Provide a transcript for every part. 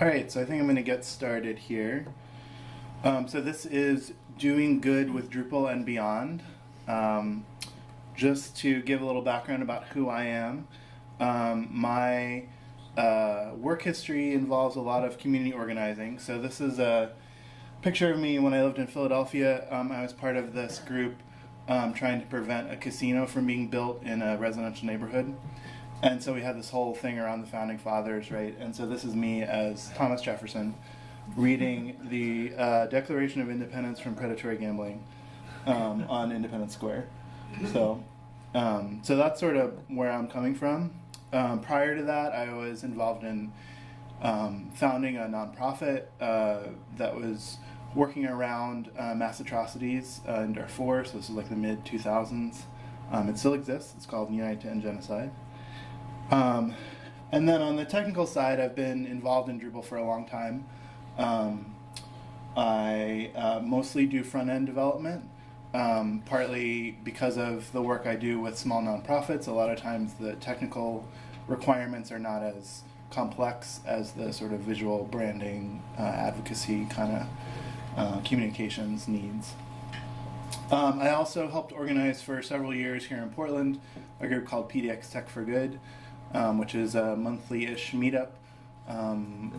All right, so I think I'm going to get started here. So this is Doing Good with Drupal and Beyond. Just to give a little background about who I am, my work history involves a lot of community organizing. So this is a picture of me when I lived in Philadelphia. I was part of this group trying to prevent a casino from being built in a residential neighborhood. And so we had this whole thing around the Founding Fathers, right? And so this is me as Thomas Jefferson reading the Declaration of Independence from Predatory Gambling on Independence Square. So that's sort of where I'm coming from. Prior to that, I was involved in founding a nonprofit that was working around mass atrocities in Darfur. So this is like the mid-2000s. It still exists. It's called Unite to End Genocide. And then on the technical side, I've been involved in Drupal for a long time. I mostly do front-end development, partly because of the work I do with small nonprofits. A lot of times the technical requirements are not as complex as the sort of visual branding, advocacy kind of communications needs. I also helped organize for several years here in Portland a group called PDX Tech for Good, which is a monthly-ish meetup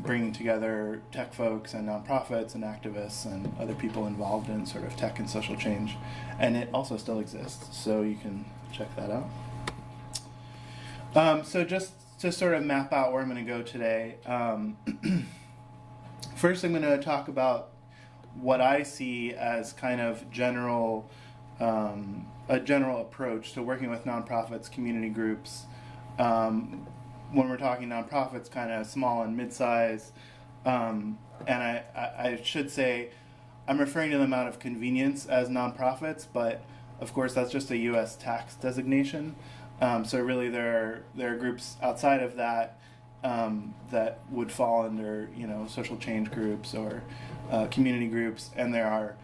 bringing together tech folks and nonprofits and activists and other people involved in sort of tech and social change. And it also still exists, so you can check that out. So just to sort of map out where I'm going to go today, first I'm going to talk about what I see as kind of a general approach to working with nonprofits, community groups. When we're talking nonprofits, kind of small and mid-size, and I should say I'm referring to them out of convenience as nonprofits, but of course that's just a U.S. tax designation. So really there are groups outside of that that would fall under social change groups or community groups, and there are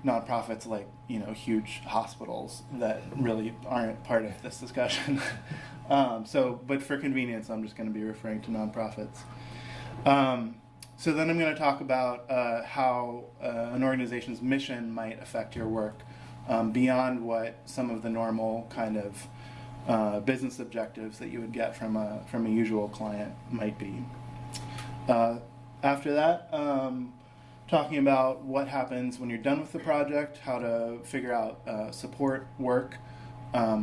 nonprofits like huge hospitals that really aren't part of this discussion. But for convenience, I'm just going to be referring to nonprofits. So then I'm going to talk about how an organization's mission might affect your work beyond what some of the normal kind of business objectives that you would get from a usual client might be. After that, talking about what happens when you're done with the project, how to figure out support work,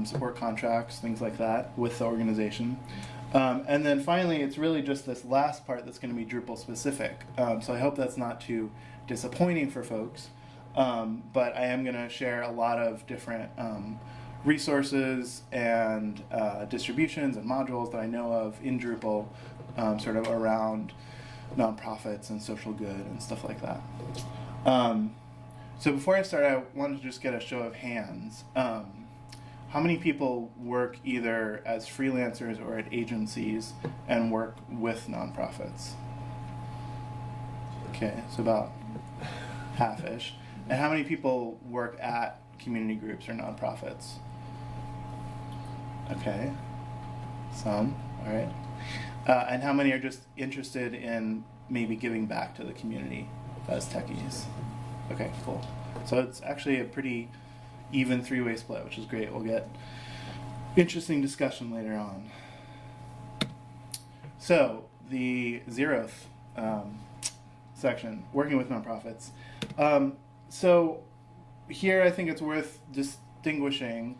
support contracts, things like that with the organization. And then finally, it's really just this last part that's going to be Drupal specific. So I hope that's not too disappointing for folks, but I am going to share a lot of different resources and distributions and modules that I know of in Drupal, sort of around nonprofits and social good and stuff like that. So before I start, I wanted to just get a show of hands. How many people work either as freelancers or at agencies and work with nonprofits? Okay, so about half-ish. And how many people work at community groups or nonprofits? Okay, some, all right. And how many are just interested in maybe giving back to the community as techies? Okay, cool. So it's actually a pretty even three-way split, which is great. We'll get interesting discussion later on. So the 0th section, working with nonprofits. So here I think it's worth distinguishing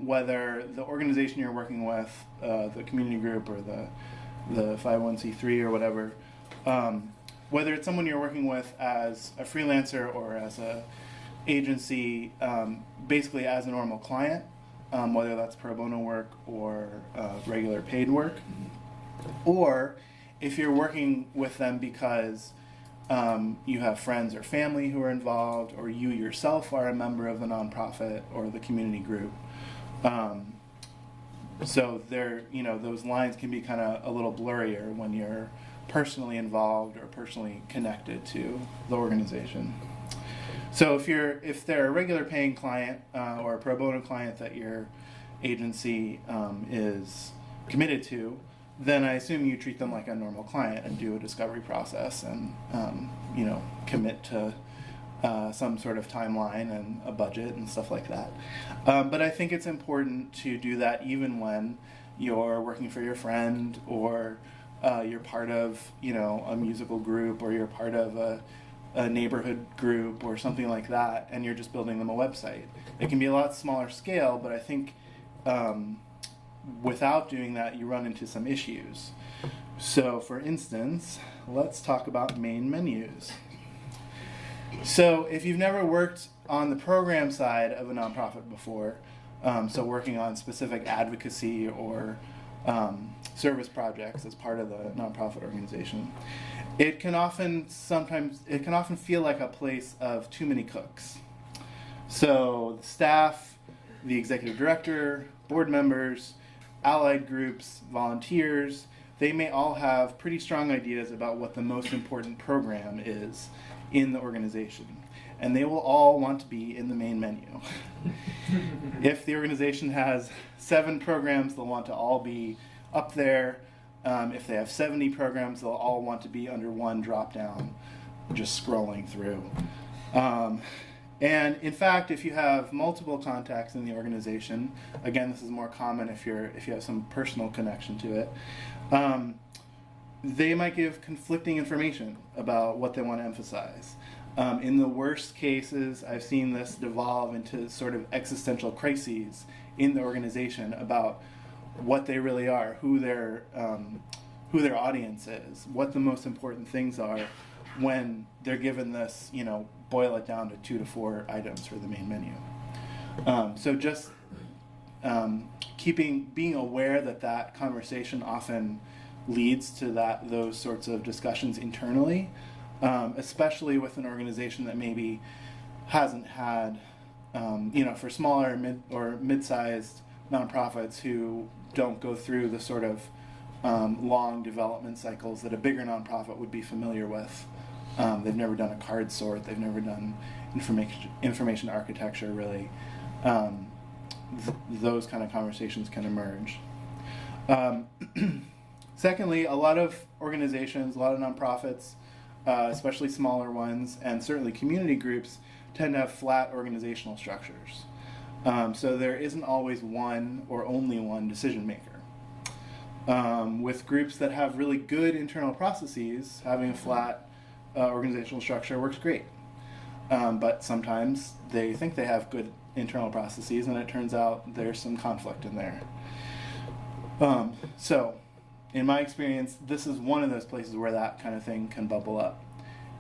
whether the organization you're working with, the community group or the 501c3 or whatever, whether it's someone you're working with as a freelancer or as a agency, basically as a normal client, whether that's pro bono work or regular paid work, or if you're working with them because you have friends or family who are involved, or you yourself are a member of the nonprofit or the community group. So those lines can be kind of a little blurrier when you're personally involved or personally connected to the organization. So if they're a regular paying client or a pro bono client that your agency is committed to, then I assume you treat them like a normal client and do a discovery process and commit to some sort of timeline and a budget and stuff like that. But I think it's important to do that even when you're working for your friend, or you're part of a musical group, or you're part of a neighborhood group or something like that, and you're just building them a website. It can be a lot smaller scale, but I think without doing that, you run into some issues. So for instance, let's talk about main menus. So if you've never worked on the program side of a nonprofit before, so working on specific advocacy or service projects as part of the nonprofit organization, it can often feel like a place of too many cooks. So the staff, the executive director, board members, allied groups, volunteers, they may all have pretty strong ideas about what the most important program is in the organization, and they will all want to be in the main menu. If the organization has 7 programs, they'll want to all be up there. If they have 70 programs, they'll all want to be under one drop-down, just scrolling through. And in fact, if you have multiple contacts in the organization, again, this is more common if you have some personal connection to it, they might give conflicting information about what they want to emphasize. In the worst cases, I've seen this devolve into sort of existential crises in the organization about what they really are, who their audience is, what the most important things are, when they're given this, boil it down to 2 to 4 items for the main menu. So just being aware that conversation often leads to those sorts of discussions internally, especially with an organization that maybe hasn't had, for smaller mid-sized nonprofits who don't go through the sort of long development cycles that a bigger nonprofit would be familiar with. They've never done a card sort. They've never done information architecture, really. Those kind of conversations can emerge. Secondly, a lot of organizations, a lot of nonprofits, especially smaller ones, and certainly community groups, tend to have flat organizational structures. So there isn't always one or only one decision maker. With groups that have really good internal processes, having a flat organizational structure works great. But sometimes they think they have good internal processes, and it turns out there's some conflict in there. So, in my experience, this is one of those places where that kind of thing can bubble up.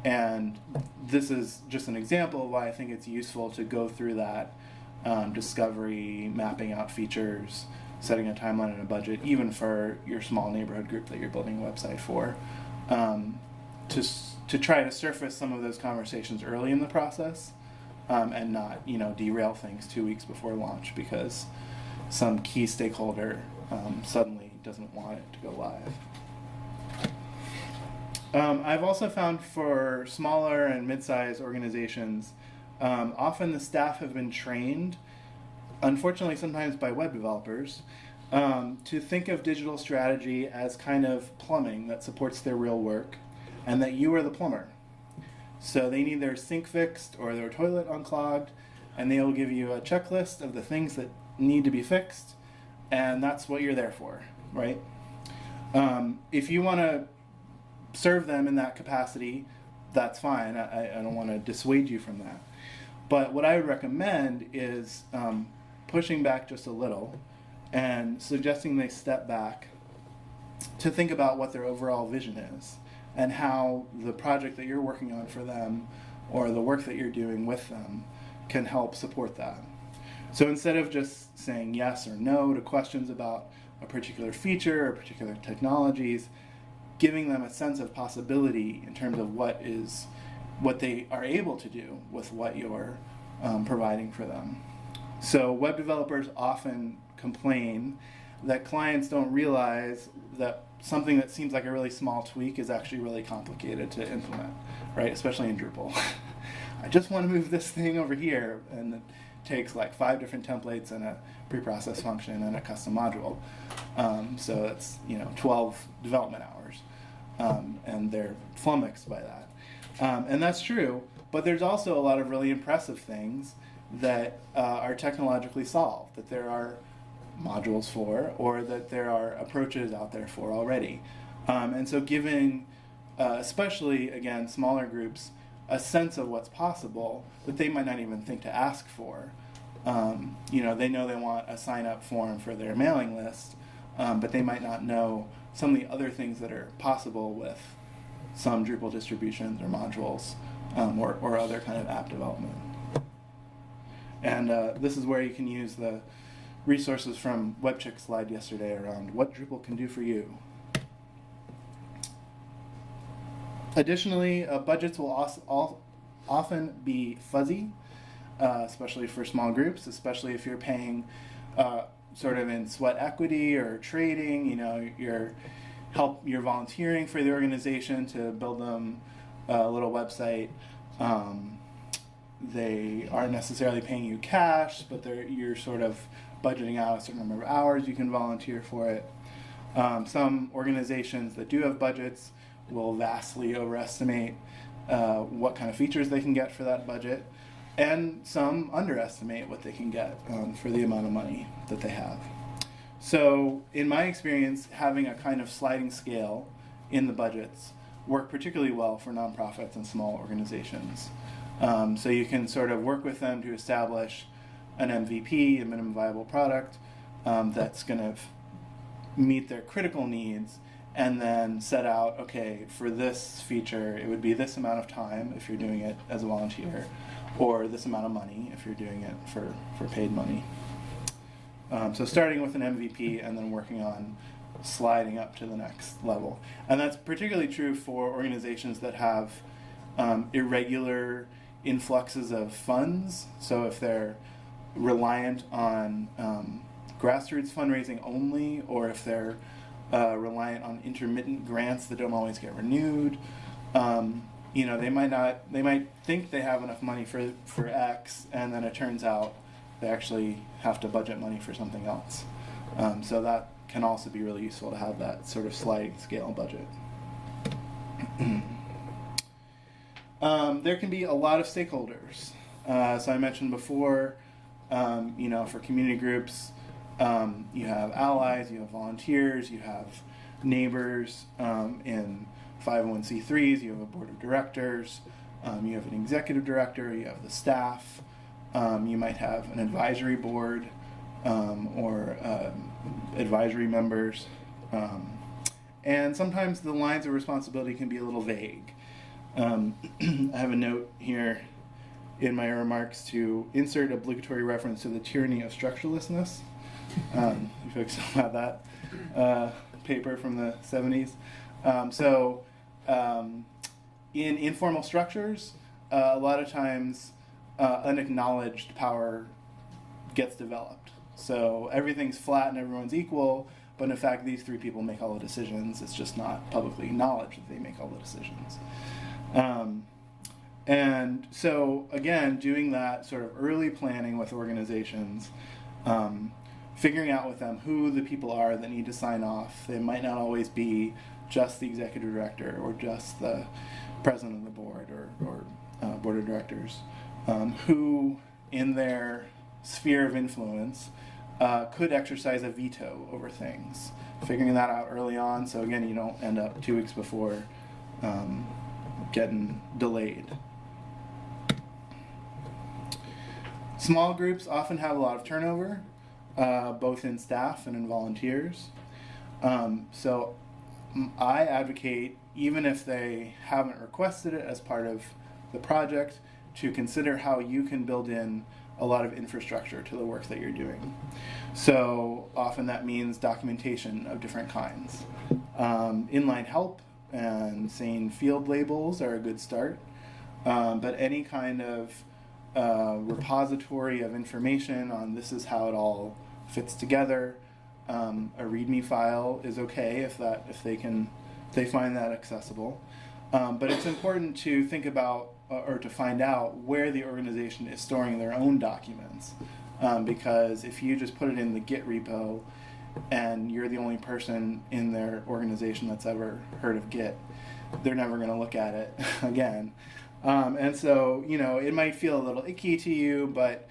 And this is just an example of why I think it's useful to go through that discovery, mapping out features, setting a timeline and a budget, even for your small neighborhood group that you're building a website for, to try to surface some of those conversations early in the process, and not derail things 2 weeks before launch because some key stakeholder suddenly doesn't want it to go live. I've also found for smaller and mid-sized organizations, often the staff have been trained, unfortunately sometimes by web developers, to think of digital strategy as kind of plumbing that supports their real work, and that you are the plumber. So they need their sink fixed or their toilet unclogged, and they will give you a checklist of the things that need to be fixed, and that's what you're there for, right? If you want to serve them in that capacity, that's fine. I don't want to dissuade you from that. But what I would recommend is pushing back just a little and suggesting they step back to think about what their overall vision is and how the project that you're working on for them or the work that you're doing with them can help support that. So instead of just saying yes or no to questions about a particular feature or particular technologies, giving them a sense of possibility in terms of what they are able to do with what you're providing for them. So web developers often complain that clients don't realize that something that seems like a really small tweak is actually really complicated to implement, right? Especially in Drupal. I just want to move this thing over here, and takes like 5 different templates and a preprocess function and a custom module. So it's 12 development hours, and they're flummoxed by that. And that's true, but there's also a lot of really impressive things that are technologically solved, that there are modules for, or that there are approaches out there for already. And so giving, especially, again, smaller groups, a sense of what's possible that they might not even think to ask for. They know they want a sign-up form for their mailing list, but they might not know some of the other things that are possible with some Drupal distributions or modules, or other kind of app development. And this is where you can use the resources from WebChick's slide yesterday around what Drupal can do for you. Additionally, budgets will often be fuzzy, especially for small groups, especially if you're paying sort of in sweat equity or trading. You're volunteering for the organization to build them a little website. They aren't necessarily paying you cash, but you're sort of budgeting out a certain number of hours you can volunteer for it. Some organizations that do have budgets will vastly overestimate what kind of features they can get for that budget, and some underestimate what they can get for the amount of money that they have. So in my experience, having a kind of sliding scale in the budgets work particularly well for nonprofits and small organizations. So you can sort of work with them to establish an MVP, a minimum viable product, that's going to meet their critical needs, and then set out, okay, for this feature, it would be this amount of time if you're doing it as a volunteer, or this amount of money if you're doing it for paid money. So starting with an MVP and then working on sliding up to the next level. And that's particularly true for organizations that have irregular influxes of funds. So if they're reliant on grassroots fundraising only, or if they're reliant on intermittent grants that don't always get renewed, they might think they have enough money for X, and then it turns out they actually have to budget money for something else. So that can also be really useful to have that sort of sliding scale budget. There can be a lot of stakeholders. So I mentioned before, for community groups, you have allies, you have volunteers, you have neighbors. In 501c3s, you have a board of directors, you have an executive director, you have the staff, you might have an advisory board, or advisory members. And sometimes the lines of responsibility can be a little vague. I have a note here in my remarks to insert obligatory reference to the tyranny of structurelessness. You folks know about that paper from the 70s. In informal structures, a lot of times unacknowledged power gets developed. So everything's flat and everyone's equal, but in fact these 3 people make all the decisions. It's just not publicly acknowledged that they make all the decisions. And so again, doing that sort of early planning with organizations, figuring out with them who the people are that need to sign off. They might not always be just the executive director or just the president of the board or board of directors, who in their sphere of influence could exercise a veto over things. Figuring that out early on, so again, you don't end up 2 weeks before getting delayed. Small groups often have a lot of turnover, both in staff and in volunteers. So I advocate, even if they haven't requested it as part of the project, to consider how you can build in a lot of infrastructure to the work that you're doing. So often that means documentation of different kinds. Inline help and saying field labels are a good start, but any kind of repository of information on this is how it all fits together. A README file is okay if they find that accessible. But it's important to think about or to find out where the organization is storing their own documents. Because if you just put it in the Git repo and you're the only person in their organization that's ever heard of Git, they're never going to look at it again. And so, it might feel a little icky to you, but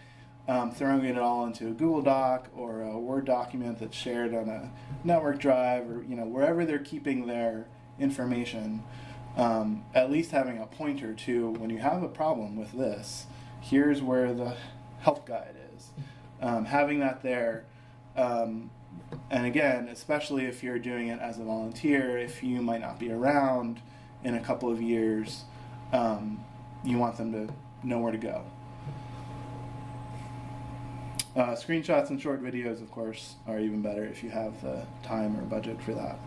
throwing it all into a Google Doc or a Word document that's shared on a network drive or, wherever they're keeping their information, at least having a pointer to, when you have a problem with this, here's where the help guide is. Having that there, and again, especially if you're doing it as a volunteer, if you might not be around in a couple of years, you want them to know where to go. Screenshots and short videos, of course, are even better if you have the time or budget for that.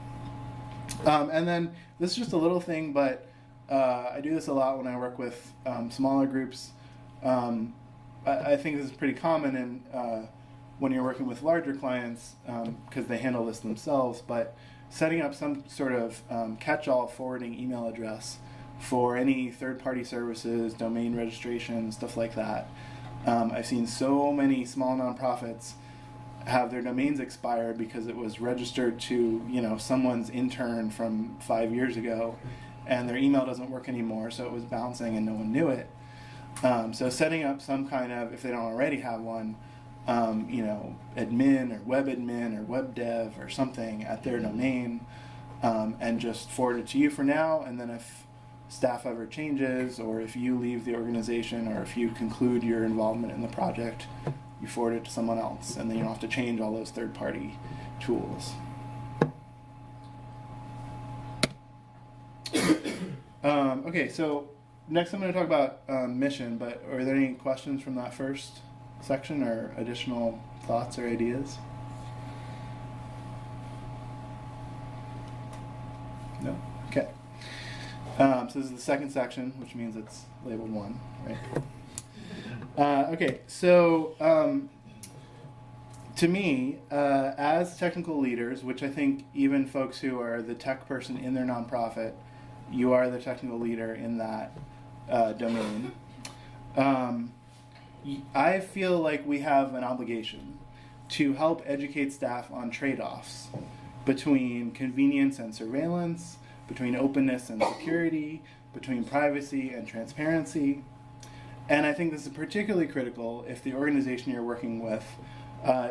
And then this is just a little thing, but I do this a lot when I work with smaller groups. I think this is pretty common in when you're working with larger clients because they handle this themselves, but setting up some sort of catch-all forwarding email address for any third-party services, domain registration, stuff like that. I've seen so many small nonprofits have their domains expire because it was registered to someone's intern from 5 years ago, and their email doesn't work anymore, so it was bouncing and no one knew it. So setting up some kind of, if they don't already have one, admin or web dev or something at their domain, and just forward it to you for now, and then if staff ever changes, or if you leave the organization, or if you conclude your involvement in the project, you forward it to someone else, and then you don't have to change all those third-party tools. Okay, so next I'm going to talk about mission, but are there any questions from that first section or additional thoughts or ideas? No? Okay. So this is the second section, which means it's labeled 1, right? Okay, so to me, as technical leaders, which I think even folks who are the tech person in their nonprofit, you are the technical leader in that domain. I feel like we have an obligation to help educate staff on trade-offs between convenience and surveillance, between openness and security, between privacy and transparency. And I think this is particularly critical if the organization you're working with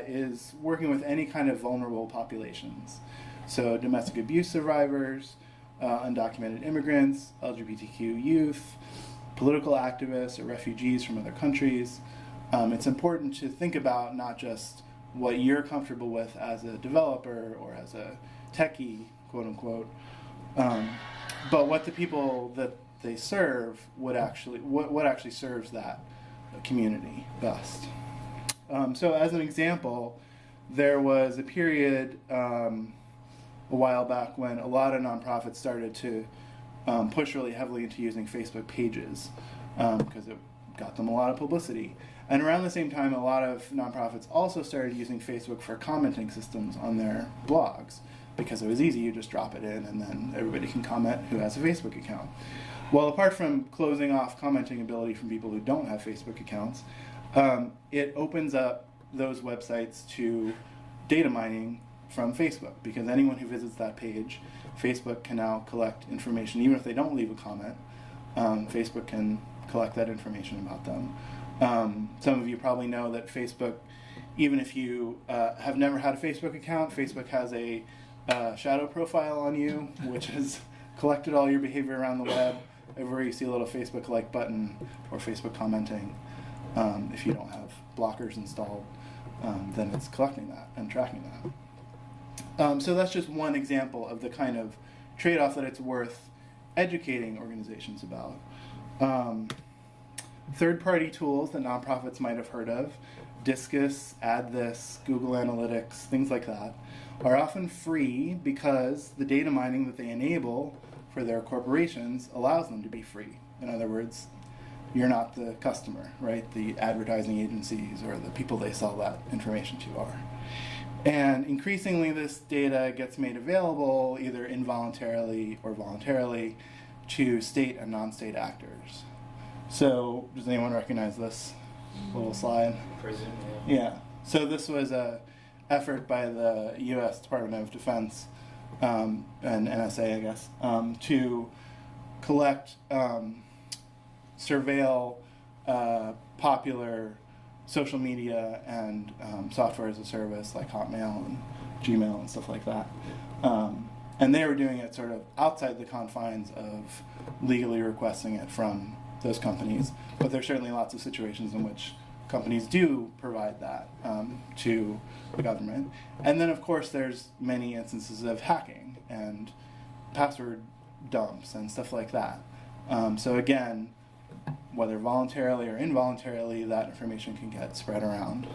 is working with any kind of vulnerable populations. So domestic abuse survivors, undocumented immigrants, LGBTQ youth, political activists or refugees from other countries. It's important to think about not just what you're comfortable with as a developer or as a techie, quote unquote, but what the people that they serve would actually, what actually serves that community best. So as an example, there was a period a while back when a lot of nonprofits started to push really heavily into using Facebook pages because it got them a lot of publicity. And around the same time, a lot of nonprofits also started using Facebook for commenting systems on their blogs because it was easy. You just drop it in and then everybody can comment who has a Facebook account. Well, apart from closing off commenting ability from people who don't have Facebook accounts, it opens up those websites to data mining from Facebook, because anyone who visits that page, Facebook can now collect information. Even if they don't leave a comment, Facebook can collect that information about them. Some of you probably know that Facebook, even if you have never had a Facebook account, Facebook has a shadow profile on you, which has collected all your behavior around the web. Everywhere you see a little Facebook like button or Facebook commenting, if you don't have blockers installed, then it's collecting that and tracking that. So that's just one example of the kind of trade-off that it's worth educating organizations about. Third-party tools that nonprofits might have heard of, Discus, AddThis, Google Analytics, things like that, are often free because the data mining that they enable for their corporations allows them to be free. In other words, you're not the customer, right? The advertising agencies or the people they sell that information to are. And increasingly this data gets made available either involuntarily or voluntarily to state and non-state actors. So does anyone recognize this little slide? Prison, Yeah. So this was a effort by the U.S. Department of Defense and NSA, I guess, to collect, surveil popular social media and software as a service like Hotmail and Gmail and stuff like that. And they were doing it sort of outside the confines of legally requesting it from those companies. But there's certainly lots of situations in which companies do provide that to the government. And then, of course, there's many instances of hacking and password dumps and stuff like that. So again, whether voluntarily or involuntarily, that information can get spread around.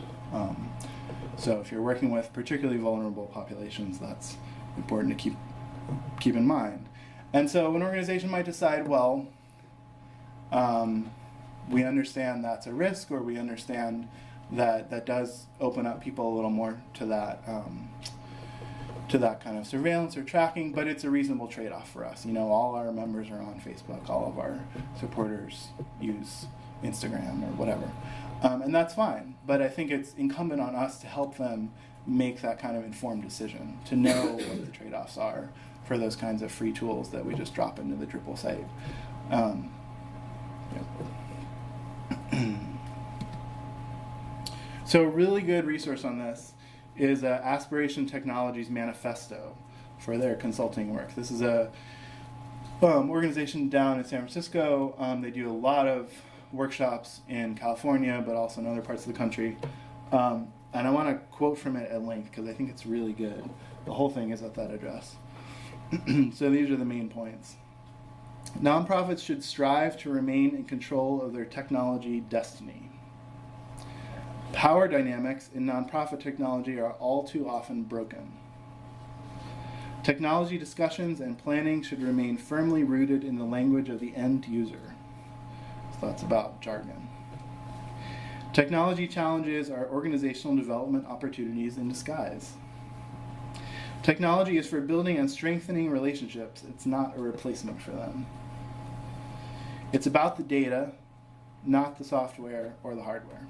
So if you're working with particularly vulnerable populations, that's important to keep in mind. And so an organization might decide, well, we understand that's a risk, or we understand that that does open up people a little more to that kind of surveillance or tracking, but it's a reasonable trade-off for us. You know, all our members are on Facebook, all of our supporters use Instagram or whatever. And that's fine, but I think it's incumbent on us to help them make that kind of informed decision, to know what the trade-offs are for those kinds of free tools that we just drop into the Drupal site. So a really good resource on this is Aspiration Technology's Manifesto for their consulting work. This is a organization down in San Francisco. They do a lot of workshops in California, but also in other parts of the country. And I want to quote from it at length because I think it's really good. The whole thing is at that address. So these are the main points. Nonprofits should strive to remain in control of their technology destiny. Power dynamics in nonprofit technology are all too often broken. Technology discussions and planning should remain firmly rooted in the language of the end user. So that's about jargon. Technology challenges are organizational development opportunities in disguise. Technology is for building and strengthening relationships. It's not a replacement for them. It's about the data, not the software or the hardware.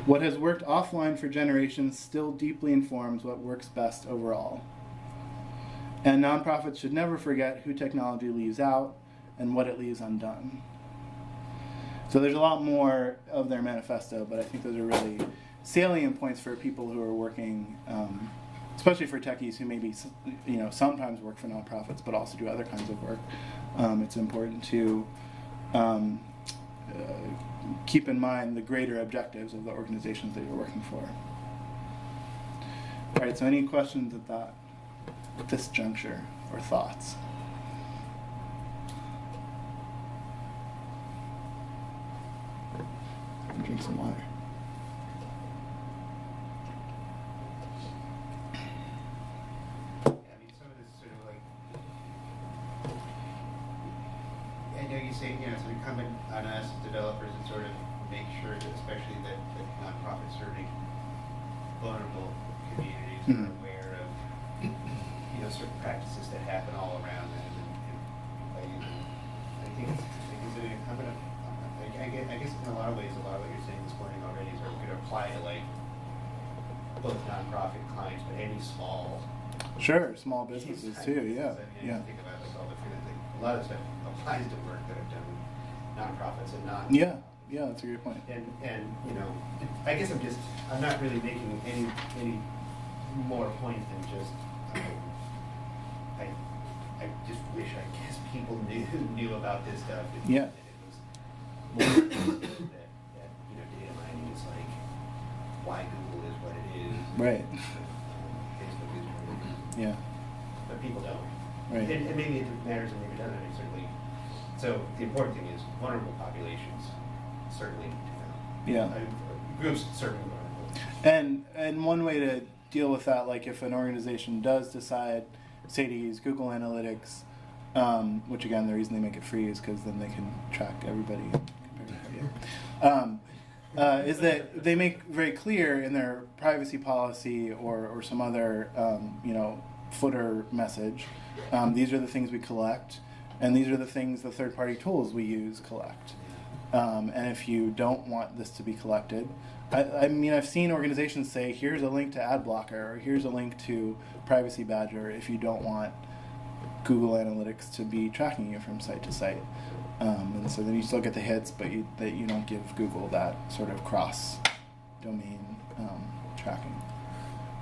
What has worked offline for generations still deeply informs what works best overall. And nonprofits should never forget who technology leaves out and what it leaves undone. So there's a lot more of their manifesto, but I think those are really salient points for people who are working, especially for techies who maybe sometimes work for nonprofits, but also do other kinds of work. It's important to keep in mind the greater objectives of the organizations that you're working for. All right, so any questions at this juncture or thoughts? Drink some water. Yeah, I mean, some of this is sort of like, I know you say, it's incumbent on us as developers to sort of make sure that, especially that nonprofits serving vulnerable communities are aware of, certain practices that happen all around them. And I think it's an incumbent of, I guess in a lot of ways, a lot of what you're saying this morning already is going to apply to both nonprofit clients, but any small. Sure, small businesses too. Yeah, yeah. Think about all the different things. A lot of stuff applies to work that I've done with nonprofits and not. Yeah, that's a great point. And I guess I'm not really making any more point than just. I just wish people knew about this stuff. Yeah. More that data mining is why Google is what it is. Right. Facebook is what it is. Yeah. But people don't. Right. And maybe it matters and maybe it doesn't. Certainly. So the important thing is vulnerable populations certainly. Yeah. Groups certainly vulnerable. And one way to deal with that, like if an organization does decide, say, to use Google Analytics, which again the reason they make it free is because then they can track everybody. Is that they make very clear in their privacy policy or some other footer message, these are the things we collect, And these are the things, the third-party tools we use collect. And if you don't want this to be collected, I mean, I've seen organizations say, here's a link to AdBlocker, or here's a link to Privacy Badger if you don't want Google Analytics to be tracking you from site to site. And so then you still get the hits, but you don't give Google that sort of cross-domain tracking.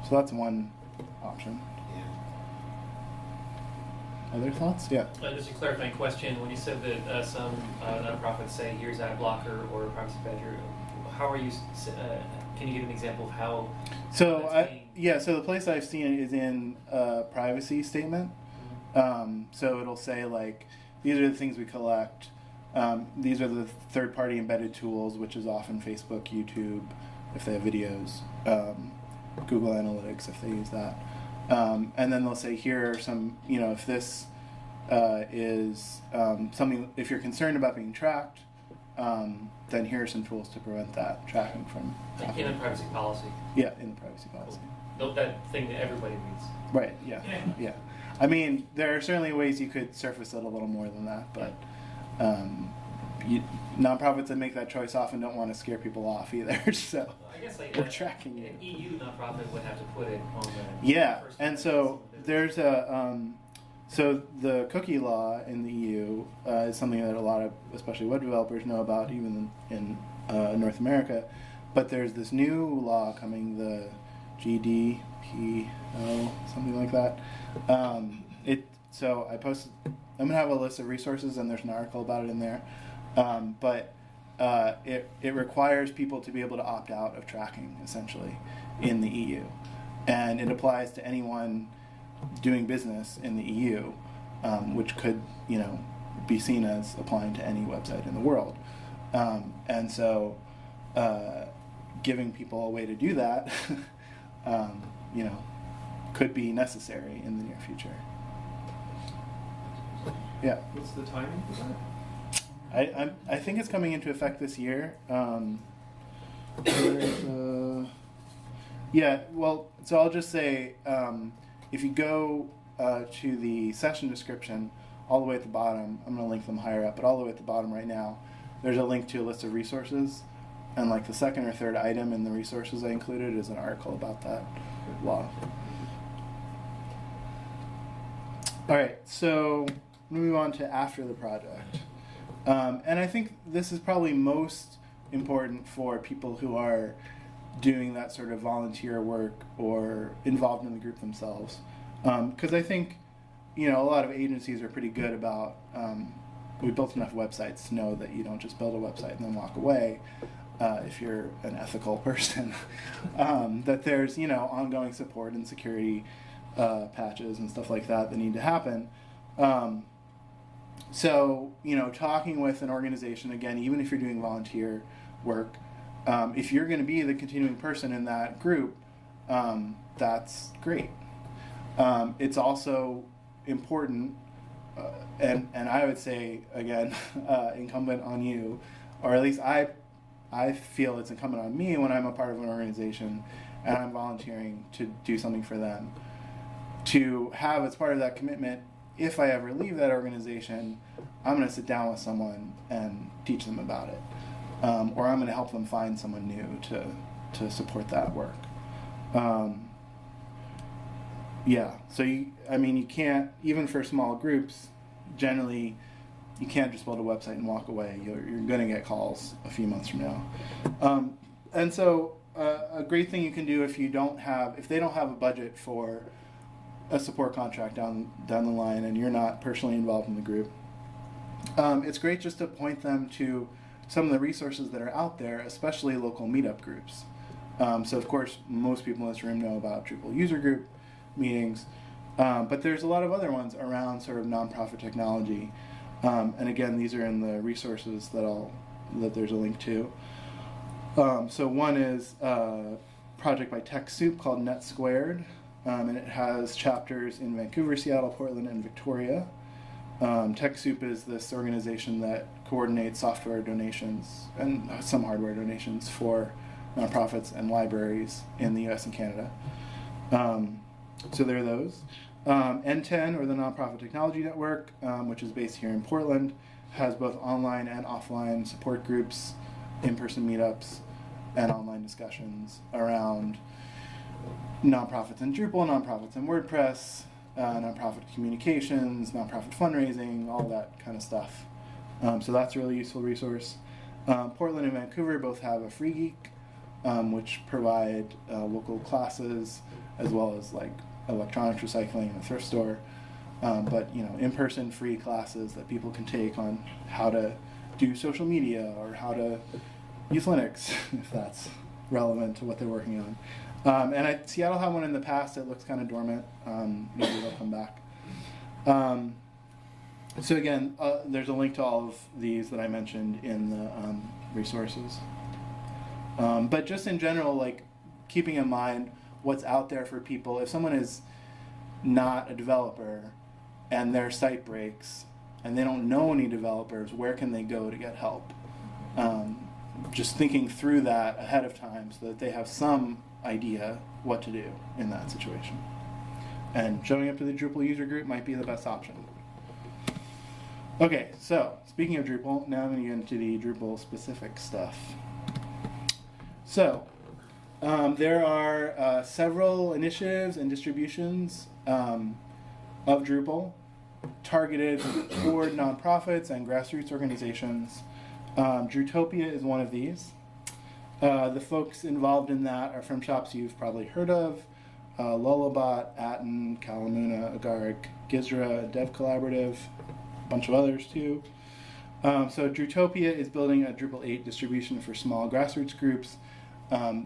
So that's one option. Other thoughts? Yeah. Just a clarifying question. When you said that some nonprofits say, here's AdBlocker or Privacy Badger, how are you, can you give an example of how So, so the place I've seen it is in a privacy statement. So it'll say, like, these are the things we collect. These are the third-party embedded tools, which is often Facebook, YouTube, if they have videos, Google Analytics, if they use that. And then they'll say, here are some, if this is something, if you're concerned about being tracked, then here are some tools to prevent that tracking from happening. In the privacy policy. Yeah, in the privacy policy. That thing that everybody reads. Right, yeah. I mean, there are certainly ways you could surface it a little more than that, but nonprofits that make that choice often don't want to scare people off either, so I guess we're tracking you. An EU nonprofit would have to put it on the Yeah, first and so there's so the cookie law in the EU is something that a lot of, especially web developers, know about, even in North America. But there's this new law coming, the GDPO, something like that. So I posted. I'm gonna have a list of resources, and there's an article about it in there. But it requires people to be able to opt out of tracking, essentially, in the EU, and it applies to anyone doing business in the EU, which could, be seen as applying to any website in the world. And so, giving people a way to do that, could be necessary in the near future. Yeah. What's the timing for that? I think it's coming into effect this year. So I'll just say, if you go to the session description, all the way at the bottom, I'm going to link them higher up, but all the way at the bottom right now, there's a link to a list of resources, and like the second or third item in the resources I included is an article about that law. All right, so we'll move on to after the project. And I think this is probably most important for people who are doing that sort of volunteer work or involved in the group themselves. Because I think, a lot of agencies are pretty good about, we built enough websites to know that you don't just build a website and then walk away if you're an ethical person. That there's, ongoing support and security patches and stuff like that need to happen. So, talking with an organization, again, even if you're doing volunteer work, if you're going to be the continuing person in that group, that's great. It's also important, and I would say, again, incumbent on you, or at least I feel it's incumbent on me when I'm a part of an organization and I'm volunteering to do something for them, to have as part of that commitment, if I ever leave that organization, I'm going to sit down with someone and teach them about it. Or I'm going to help them find someone new to support that work. So you can't, even for small groups, generally, you can't just build a website and walk away. You're going to get calls a few months from now. And so a great thing you can do if they don't have a budget for a support contract down the line and you're not personally involved in the group, it's great just to point them to some of the resources that are out there, especially local meetup groups. So of course, most people in this room know about Drupal user group meetings, but there's a lot of other ones around sort of nonprofit technology. And again, these are in the resources that there's a link to. So one is a project by TechSoup called Net Squared. And it has chapters in Vancouver, Seattle, Portland, and Victoria. TechSoup is this organization that coordinates software donations and some hardware donations for nonprofits and libraries in the US and Canada. So there are those. N10, or the Nonprofit Technology Network, which is based here in Portland, has both online and offline support groups, in-person meetups, and online discussions around nonprofits in Drupal, nonprofits in WordPress, nonprofit communications, nonprofit fundraising, all that kind of stuff. So that's a really useful resource. Portland and Vancouver both have a Free Geek, which provide local classes as well as like electronics recycling and a thrift store. But in-person free classes that people can take on how to do social media or how to use Linux, if that's relevant to what they're working on. And Seattle had one in the past. It looks kind of dormant. Maybe they'll come back. So again, there's a link to all of these that I mentioned in the resources. But just in general, like keeping in mind what's out there for people. If someone is not a developer and their site breaks and they don't know any developers, where can they go to get help? Just thinking through that ahead of time so that they have some idea what to do in that situation. And showing up to the Drupal user group might be the best option. Okay, so speaking of Drupal, now I'm going to get into the Drupal specific stuff. So there are several initiatives and distributions of Drupal targeted toward nonprofits and grassroots organizations. Drutopia is one of these. The folks involved in that are from shops you've probably heard of: Lullabot, Atten, Kalamuna, Agaric, Gizra, Dev Collaborative, a bunch of others too. So Drutopia is building a Drupal 8 distribution for small grassroots groups.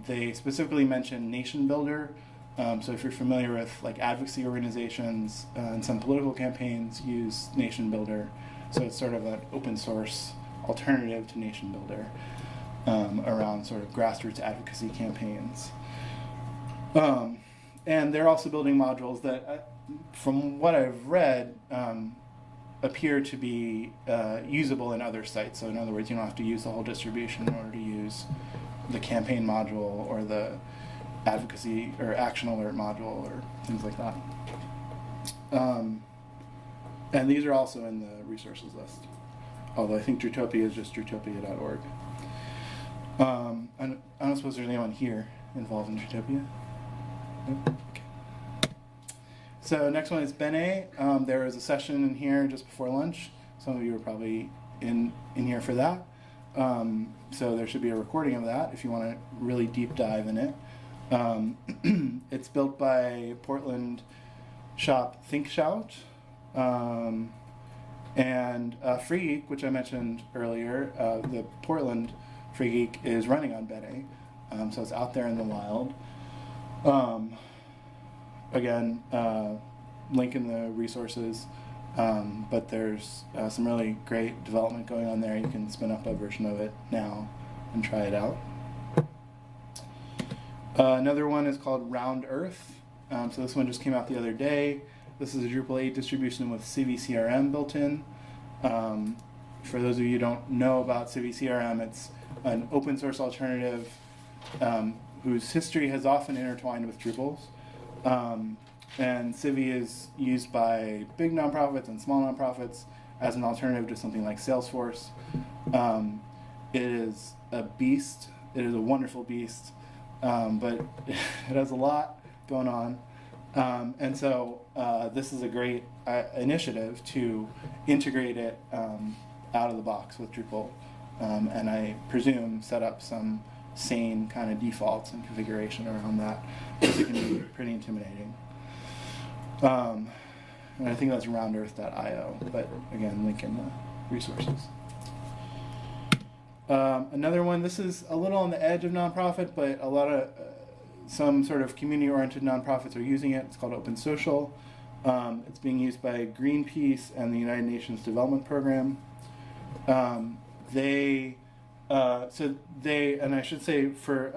They specifically mention Nation Builder. So if you're familiar with like advocacy organizations and some political campaigns use Nation Builder. So it's sort of an open source alternative to Nation Builder around sort of grassroots advocacy campaigns. And they're also building modules that, from what I've read, appear to be usable in other sites. So in other words, you don't have to use the whole distribution in order to use the campaign module or the advocacy or action alert module or things like that. And these are also in the resources list. Although I think Drutopia is just drutopia.org. I don't suppose there's anyone here involved in Drutopia. Nope. Okay. So next one is Bene. There was a session in here just before lunch. Some of you were probably in here for that. So there should be a recording of that if you want to really deep dive in it. It's built by Portland shop ThinkShout. And Free Geek, which I mentioned earlier, the Portland Free Geek is running on Bene. So it's out there in the wild. Again, link in the resources, but there's some really great development going on there. You can spin up a version of it now and try it out. Another one is called Round Earth. So this one just came out the other day. This is a Drupal 8 distribution with CiviCRM built in. For those of you who don't know about CiviCRM, it's an open source alternative whose history has often intertwined with Drupal's. And Civi is used by big nonprofits and small nonprofits as an alternative to something like Salesforce. It is a beast. It is a wonderful beast, but it has a lot going on. And so this is a great initiative to integrate it out of the box with Drupal, and I presume set up some sane kind of defaults and configuration around that, because it can be pretty intimidating. And I think that's roundearth.io, but again, link in the resources. Another one, this is a little on the edge of nonprofit, but a lot of some sort of community-oriented nonprofits are using it. It's called OpenSocial. It's being used by Greenpeace and the United Nations Development Program. And I should say for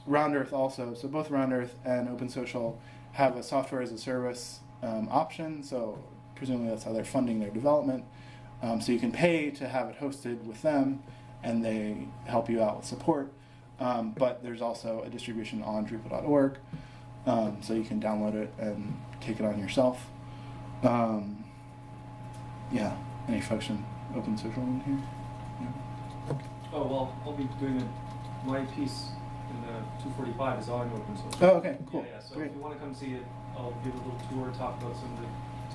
Round Earth also, so both Round Earth and OpenSocial have a software as a service option, so presumably that's how they're funding their development. So you can pay to have it hosted with them, and they help you out with support. But there's also a distribution on Drupal.org. so you can download it and take it on yourself. Yeah, any folks in OpenSocial in here? Yeah. Oh, well, I'll be doing my piece in the 245 is on OpenSocial. Oh, okay, cool. Yeah, so Great. if you want to come see it, I'll give a little tour, talk about some of the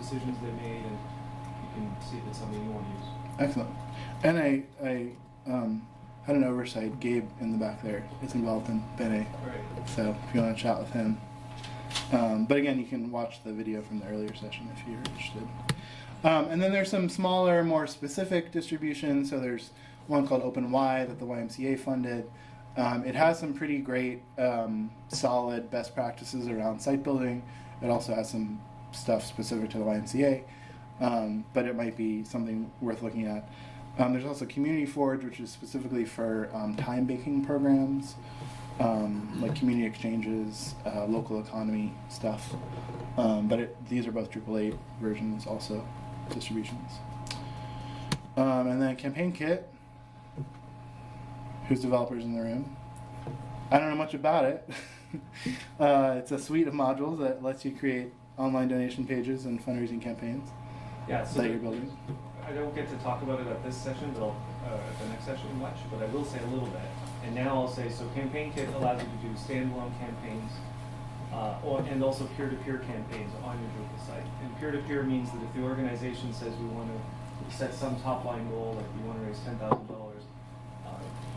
decisions they made, and you can see if it's something you want to use. Excellent. And I had an oversight. Gabe in the back there is involved in Bene. Right. So if you want to chat with him. But again, you can watch the video from the earlier session if you're interested. And then there's some smaller, more specific distributions. So there's one called OpenWide that the YMCA funded. It has some pretty great, solid best practices around site building. It also has some stuff specific to the YMCA, but it might be something worth looking at. There's also Community Forge, which is specifically for time banking programs, like community exchanges, local economy stuff. But these are both Drupal 8 versions, also distributions. And then CampaignKit. Who's developers in the room? I don't know much about it. It's a suite of modules that lets you create online donation pages and fundraising campaigns Yeah, so that you're building. I don't get to talk about it at this session, but at the next session much, but I will say a little bit. And now I'll say, so CampaignKit allows you to do standalone campaigns and also peer-to-peer campaigns on your Drupal site. And peer-to-peer means that if the organization says we want to set some top-line goal, like we want to raise $10,000,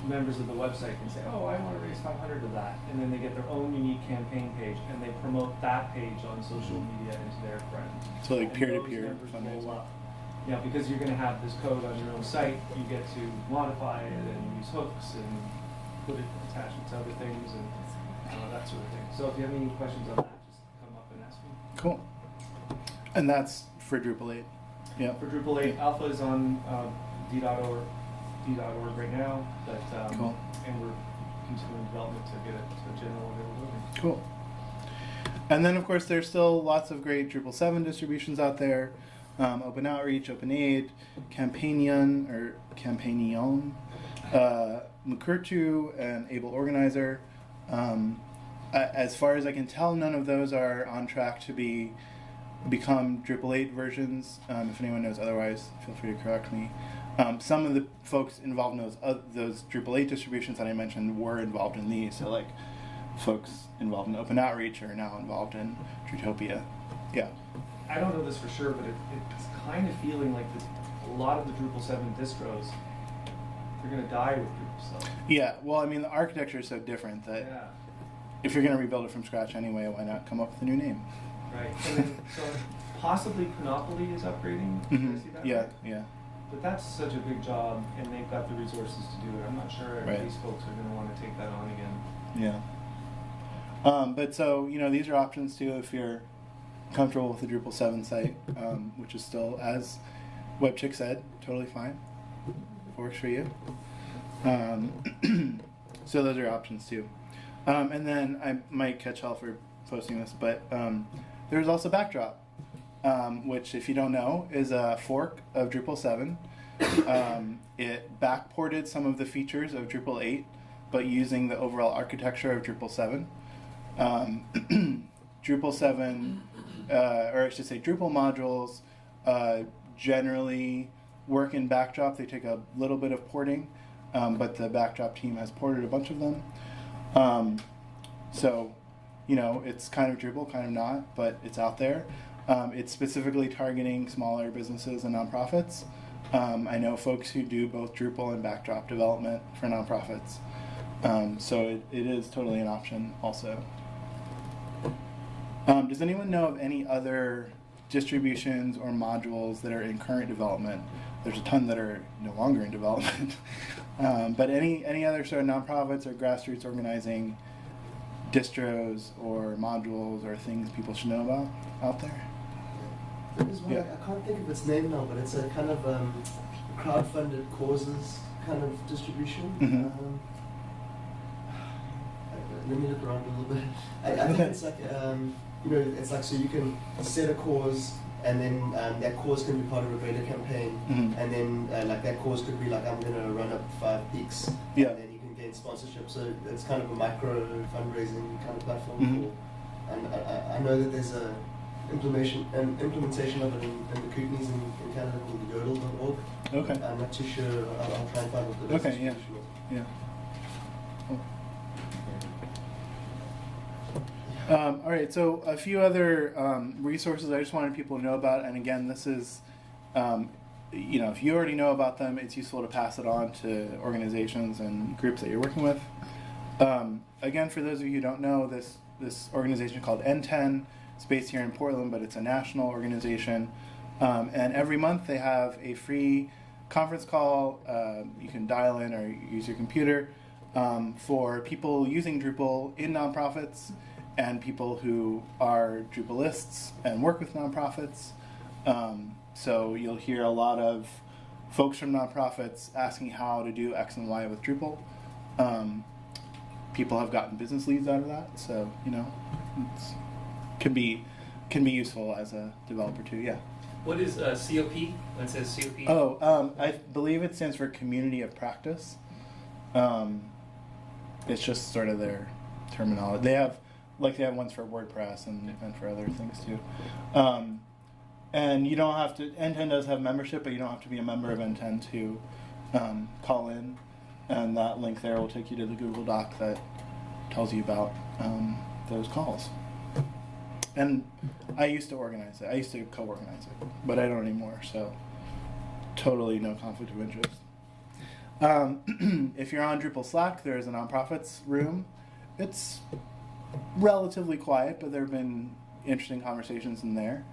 members of the website can say, oh, I want to raise 500 of that. And then they get their own unique campaign page, and they promote that page on social media and to their friends. So like And peer-to-peer those numbers fundraising. roll up. Yeah, because you're going to have this code on your own site, you get to modify it and use hooks and put it attached to other things and that sort of thing. So if you have any questions on that, just come up and ask me. Cool. And that's for Drupal 8. Yeah. For Drupal 8, Alpha is on d.org right now, but Cool. and we're continuing development to get it to general availability. Cool. And then, of course, there's still lots of great Drupal 7 distributions out there. Open Outreach, Open Aid, Campaignion, Mukurtu, and Able Organizer. As far as I can tell, none of those are on track to become Drupal 8 versions. If anyone knows otherwise, feel free to correct me. Some of the folks involved in those Drupal 8 distributions that I mentioned were involved in these. So like folks involved in Open Outreach are now involved in Drutopia. Yeah. I don't know this for sure, but it's kind of feeling like a lot of the Drupal 7 distros, they're going to die with Drupal 7. Yeah, well, I mean, the architecture is so different that if you're going to rebuild it from scratch anyway, why not come up with a new name? Right. And then, so possibly Panoply is upgrading. Did I see that Yeah, right? yeah. But that's such a big job, and they've got the resources to do it. I'm not sure Right. these folks are going to want to take that on again. Yeah. But so, these are options too if you're comfortable with the Drupal 7 site, which is still, as WebChick said, totally fine. If it works for you. So those are options too. And then I might catch hell for posting this, but there's also Backdrop, which, if you don't know, is a fork of Drupal 7. It backported some of the features of Drupal 8, but using the overall architecture of Drupal 7. Drupal 7, or I should say Drupal modules, generally work in Backdrop. They take a little bit of porting, but the Backdrop team has ported a bunch of them. So, it's kind of Drupal, kind of not, but it's out there. It's specifically targeting smaller businesses and nonprofits. I know folks who do both Drupal and Backdrop development for nonprofits. So it is totally an option also. Does anyone know of any other distributions or modules that are in current development? There's a ton that are no longer in development. But any other sort of nonprofits or grassroots organizing distros or modules or things people should know about out there? There is one, Yeah. I can't think of its name now, but it's a kind of crowd-funded causes kind of distribution. Mhm. Let me look around a little bit. I think it's like, it's like, so you can set a cause, and then that cause can be part of a greater campaign, Mhm. and then like that cause could be like, I'm going to run up 5 peaks, Yeah. and then you can gain sponsorship. So it's kind of a micro fundraising kind of platform Mhm. for and I know that there's an implementation of it in the Kootenays in Canada called the Yodel.org. Okay. I'm not too sure. I'll try and find what the Okay, yeah. distribution is. Yeah. All right, so a few other resources I just wanted people to know about, and again, this is, if you already know about them, it's useful to pass it on to organizations and groups that you're working with. Again, for those of you who don't know, this organization called N10, it's based here in Portland, but it's a national organization, and every month they have a free conference call. You can dial in or use your computer for people using Drupal in nonprofits and people who are Drupalists and work with nonprofits. So you'll hear a lot of folks from nonprofits asking how to do X and Y with Drupal. People have gotten business leads out of that, so it can be useful as a developer too. Yeah. What is COP? When it says COP? Oh, I believe it stands for Community of Practice. It's just sort of their terminology. They have ones for WordPress and for other things too. And you don't have to, N10 does have membership, but you don't have to be a member of N10 to call in. And that link there will take you to the Google Doc that tells you about those calls. And I used to organize it. I used to co-organize it, but I don't anymore, so totally no conflict of interest. If you're on Drupal Slack, there is a nonprofits room. It's relatively quiet, but there have been interesting conversations in there.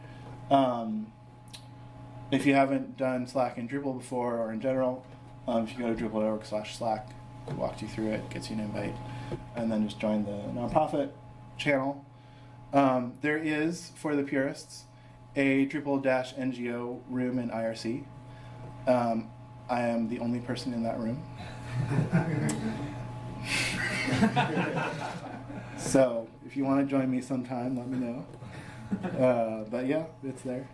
If you haven't done Slack in Drupal before or in general, if you go to drupal.org/Slack, it walks you through it, gets you an invite, and then just join the nonprofit channel. There is, for the purists, a Drupal-NGO room in IRC. I am the only person in that room. So if you want to join me sometime, let me know. But yeah, it's there.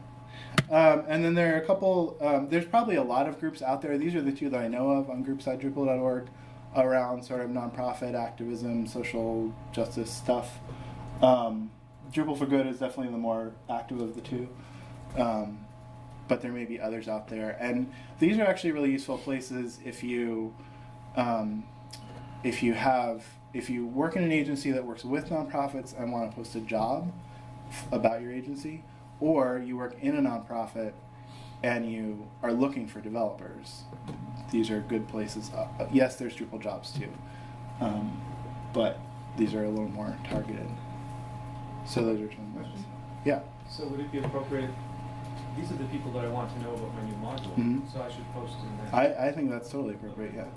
And then there are a couple, there's probably a lot of groups out there. These are the two that I know of on groups.drupal.org around sort of nonprofit activism, social justice stuff. Drupal for Good is definitely the more active of the two. But there may be others out there. And these are actually really useful places if you work in an agency that works with nonprofits and want to post a job about your agency, or you work in a nonprofit and you are looking for developers. These are good places. Yes, there's Drupal jobs too, but these are a little more targeted. So those are some ones. Yeah. So would it be appropriate, these are the people that I want to know about my new module, Mhm. so I should post in there? I think that's totally appropriate, yeah.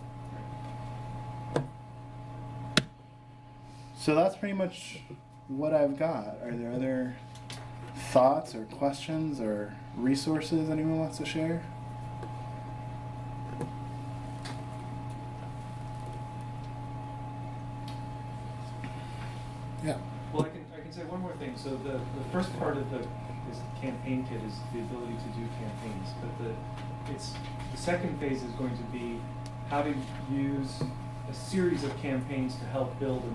So that's pretty much what I've got. Are there other thoughts or questions or resources anyone wants to share? Yeah. Well, I can say one more thing. So the first part of this CampaignKit is the ability to do campaigns, but the second phase is going to be how to use a series of campaigns to help build a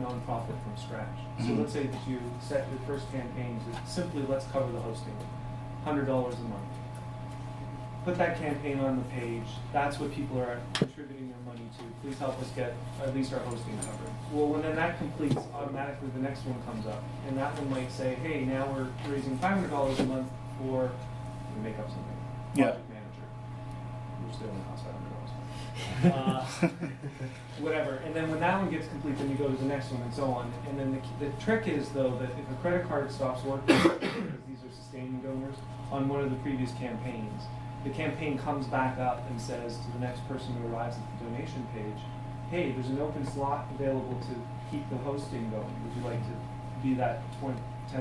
nonprofit from scratch. So Mhm. let's say that you set your first campaign to simply let's cover the hosting, $100 a month. Put that campaign on the page. That's what people are contributing their money to. Please help us get at least our hosting covered. Well, when then that completes, automatically the next one comes up, and that one might say, hey, now we're raising $500 a month for, we make up something, Yeah. project manager. We're still in the house, whatever. And then when that one gets complete, then you go to the next one and so on. And then the trick is, though, that if a credit card stops working, because these are sustaining donors, on one of the previous campaigns, the campaign comes back up and says to the next person who arrives at the donation page, hey, there's an open slot available to keep the hosting going. Would you like to be that $10 a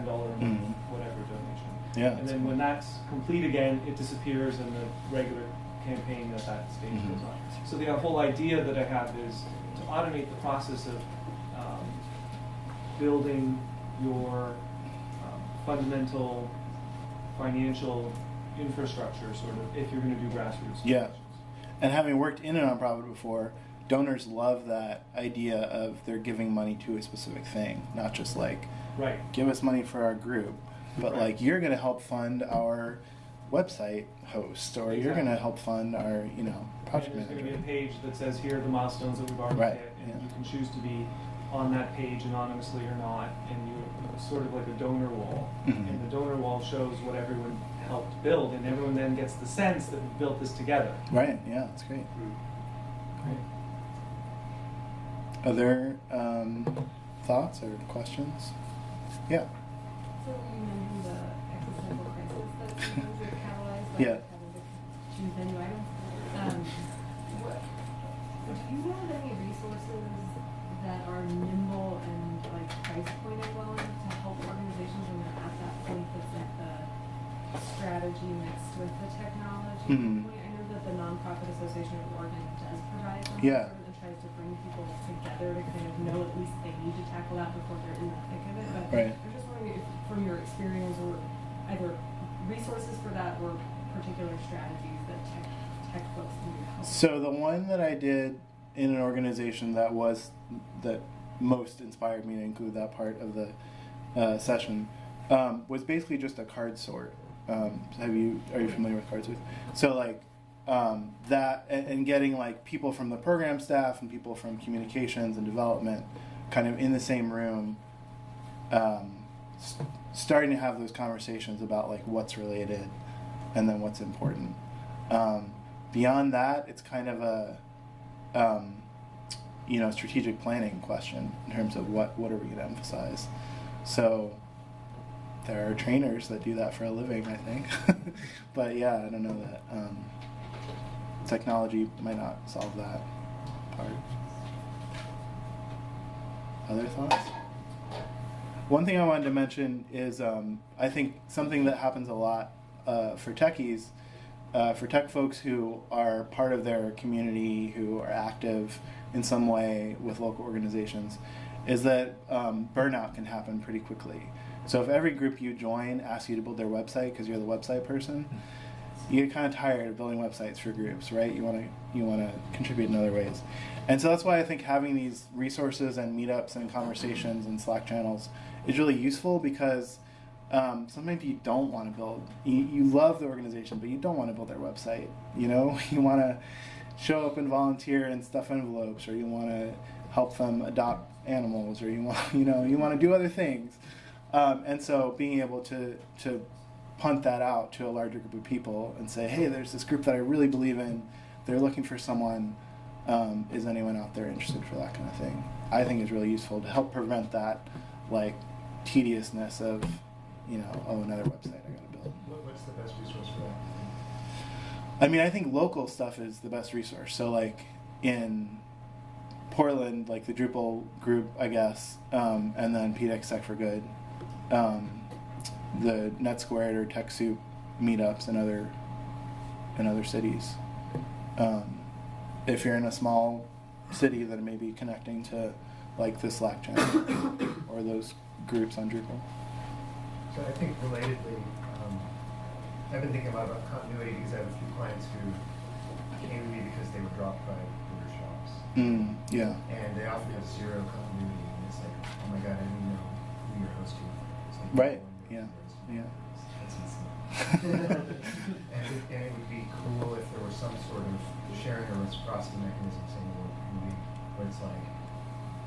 month, whatever donation? Yeah. And then when that's complete again, it disappears and the regular campaign at that stage goes on. So the whole idea that I have is to automate the process of building your fundamental financial infrastructure, sort of, if you're going to do grassroots. Yeah. And having worked in a nonprofit before, donors love that idea of they're giving money to a specific thing, not just like Right. give us money for our group, but Right. like you're going to help fund our website host, or you're going to help fund our, you know, project There's going to be manager. a page that says, here are the milestones that we've already Right, hit, and yeah. you can choose to be on that page anonymously or not, and it's sort of like a donor wall. Mhm. And the donor wall shows what everyone helped build, and everyone then gets the sense that we built this together. Right, yeah, that's great. Great. Other thoughts or questions? Yeah. So you mentioned the existential crisis that sometimes is catalyzed by Yeah. having to choose menu items. Do you know of any resources that are nimble and like price pointed well enough to help organizations when they're at that point that's like the strategy mixed with the technology Mhm. point? I know that the Nonprofit Association of Oregon does provide some Yeah. sort of and tries to bring people together to kind of know at least they need to tackle that before they're in the thick of it. But Right. I'm just wondering if, from your experience, or either resources for that or particular strategies that tech folks can help. So the one that I did in an organization that most inspired me to include that part of the session was basically just a card sort. Are you familiar with card sorts? So like that and getting like people from the program staff and people from communications and development kind of in the same room, starting to have those conversations about like what's related and then what's important. Beyond that, it's kind of a strategic planning question in terms of what are we going to emphasize. So there are trainers that do that for a living, I think. But yeah, I don't know that technology might not solve that part. Other thoughts? One thing I wanted to mention is I think something that happens a lot for techies, for tech folks who are part of their community, who are active in some way with local organizations, is that burnout can happen pretty quickly. So if every group you join asks you to build their website because you're the website person, you get kind of tired of building websites for groups, right? You want to contribute in other ways. And so that's why I think having these resources and meetups and conversations and Slack channels is really useful, because sometimes you don't want to build, you love the organization, but you don't want to build their website. You know, you want to show up and volunteer and stuff envelopes, or you want to help them adopt animals, or you want to do other things. And so being able to punt that out to a larger group of people and say, hey, there's this group that I really believe in, they're looking for someone, is anyone out there interested for that kind of thing, I think is really useful to help prevent that like tediousness of, another website I gotta build. What's the best resource for that? I mean, I think local stuff is the best resource. So like in Portland, like the Drupal group, I guess, and then PDX Tech for Good, the NetSquared or TechSoup meetups in other cities. If you're in a small city, then maybe connecting to like the Slack channel or those groups on Drupal. So I think relatedly, I've been thinking a lot about continuity because I have a few clients who came to me because they were dropped by bigger shops. Yeah. And they often have zero continuity, and it's like, oh my god, I didn't know who you're hosting. It's like, Right. no one Yeah. knows who you're hosting. Yeah. That's insane. and it would be cool if there was some sort of sharing or reciprocity mechanism saying the word community, where it's like,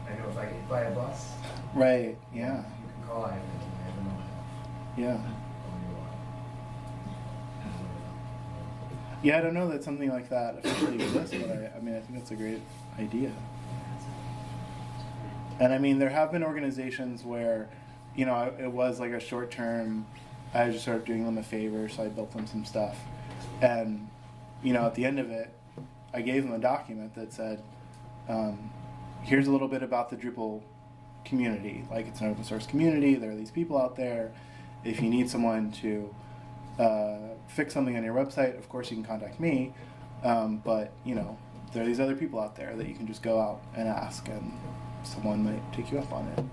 I know if I get by a bus, Right. Yeah. you can call Ivan and I have no help. Yeah. Yeah, I don't know that something like that officially exists, but I think that's a great idea. And I mean, there have been organizations where, it was like a short term, I just started doing them a favor, so I built them some stuff. And, at the end of it, I gave them a document that said, here's a little bit about the Drupal community. Like, it's an open source community, there are these people out there. If you need someone to fix something on your website, of course you can contact me, but there are these other people out there that you can just go out and ask, and someone might take you up on it.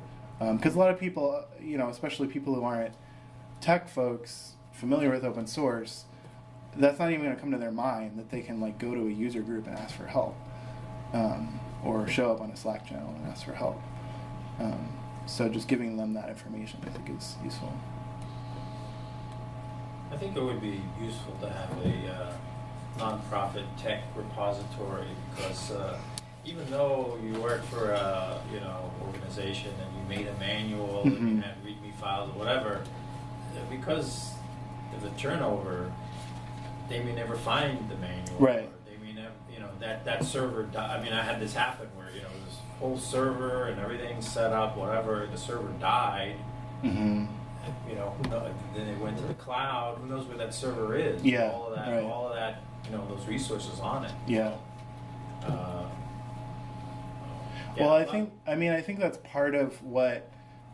Because a lot of people, especially people who aren't tech folks familiar with open source, that's not even going to come to their mind that they can like go to a user group and ask for help, or show up on a Slack channel and ask for help. So just giving them that information, I think, is useful. I think it would be useful to have a nonprofit tech repository, because even though you work for a organization and you made a manual and you had README files or whatever, because of the turnover, they may never find the manual. Right. Or they may never, that server. I mean, I had this happen where this whole server and everything's set up, whatever. The server died. Mm-hmm. Then it went to the cloud. Who knows where that server is? Yeah, All of that, right. those resources on it. Yeah. Yeah, Well, I think that's part of what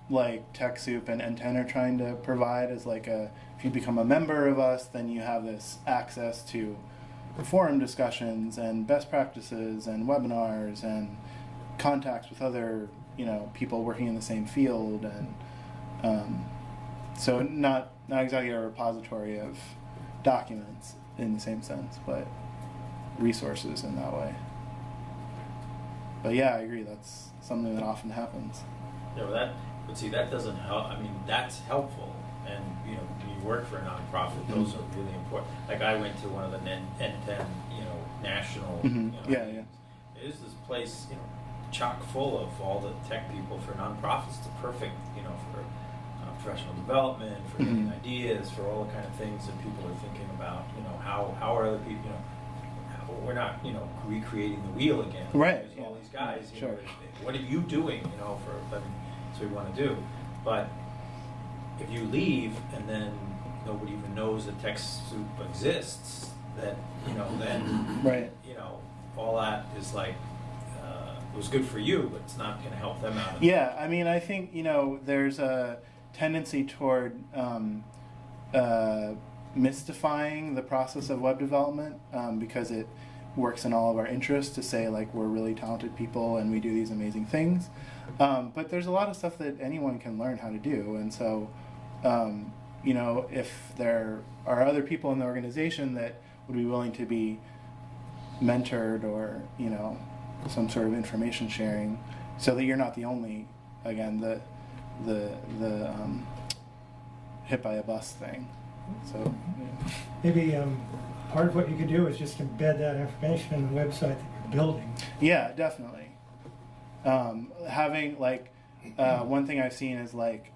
like TechSoup and N10 are trying to provide is like if you become a member of us, then you have this access to forum discussions and best practices and webinars and contacts with other, people working in the same field, and so not exactly a repository of documents in the same sense, but resources in that way. But yeah, I agree. That's something that often happens. Yeah, that doesn't help. I mean, that's helpful, and when you work for a nonprofit, those are really important. Like I went to one of the N10, national. Yeah. It is this place, chock full of all the tech people for nonprofits. It's perfect, for professional development, for getting ideas, for all the kind of things that people are thinking about. How are other people? We're not, recreating the wheel again. Right. There's all these guys. Sure. What are you doing? That's what we want to do. But if you leave and then nobody even knows that TechSoup exists, then Right. all that is like it was good for you, but it's not going to help them out. Yeah, I mean, I think there's a tendency toward mystifying the process of web development because it works in all of our interests to say like we're really talented people and we do these amazing things, but there's a lot of stuff that anyone can learn how to do, and so if there are other people in the organization that would be willing to be mentored or some sort of information sharing, so that you're not the only, again, the hit by a bus thing. So Maybe part of what you could do is just embed that information in the website that you're building. yeah, definitely. Having like one thing I've seen is like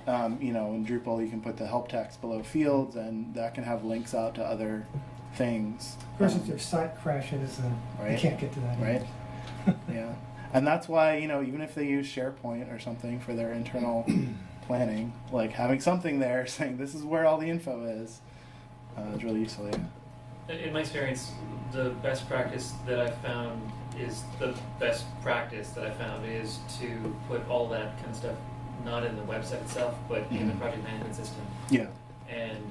in Drupal you can put the help text below fields, and that can have links out to other things. Of course, if their site crashes, then Right. you can't get to that. Right. Yeah, and that's why even if they use SharePoint or something for their internal planning, like having something there saying this is where all the info is really useful. Yeah. In my experience, the best practice that I've found is to put all that kind of stuff not in the website itself, but in the project management system. Yeah. And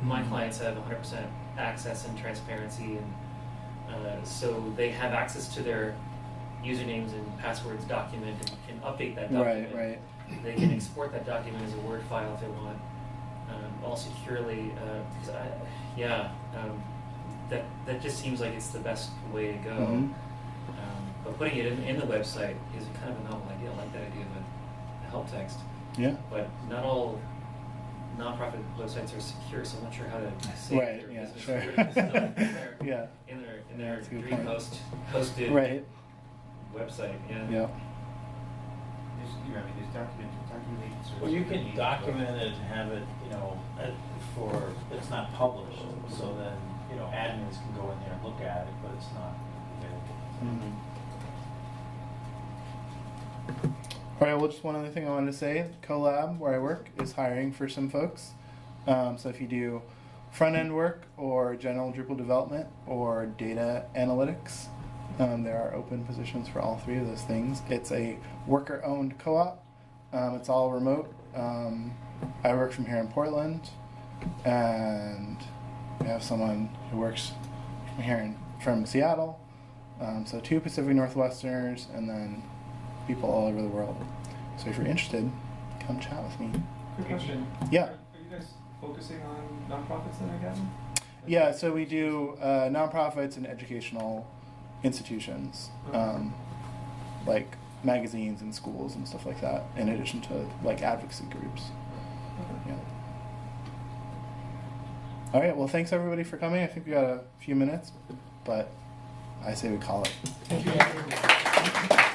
my clients have 100% access and transparency, and so they have access to their usernames and passwords document and can update that document. Right. They can export that document as a Word file if they want, all securely. Because that just seems like it's the best way to go. But putting it in the website is kind of a novel idea. I like that idea of a help text. Yeah. But not all nonprofit websites are secure, so I'm not sure how to save Right, their yeah, business sure. stuff Yeah. in their That's a good dream point. hosted Right. website. Yeah. Yeah. There's documentation. Well, you can document it and have it, it's not published, so then, admins can go in there and look at it, but it's not available. All right, well, just one other thing I wanted to say. Collab, where I work, is hiring for some folks. So if you do front-end work or general Drupal development or data analytics, there are open positions for all three of those things. It's a worker-owned co-op. It's all remote. I work from here in Portland, and we have someone who works from Seattle. So 2 Pacific Northwesterners, and then people all over the world. So if you're interested, come chat with me. Quick question. Yeah. Are you guys focusing on nonprofits then, I gather? Yeah, so we do nonprofits and educational institutions, like magazines and schools and stuff like that, in addition to like advocacy groups. Yeah. All right. Well, thanks everybody for coming. I think we got a few minutes, but I say we call it. Thank you.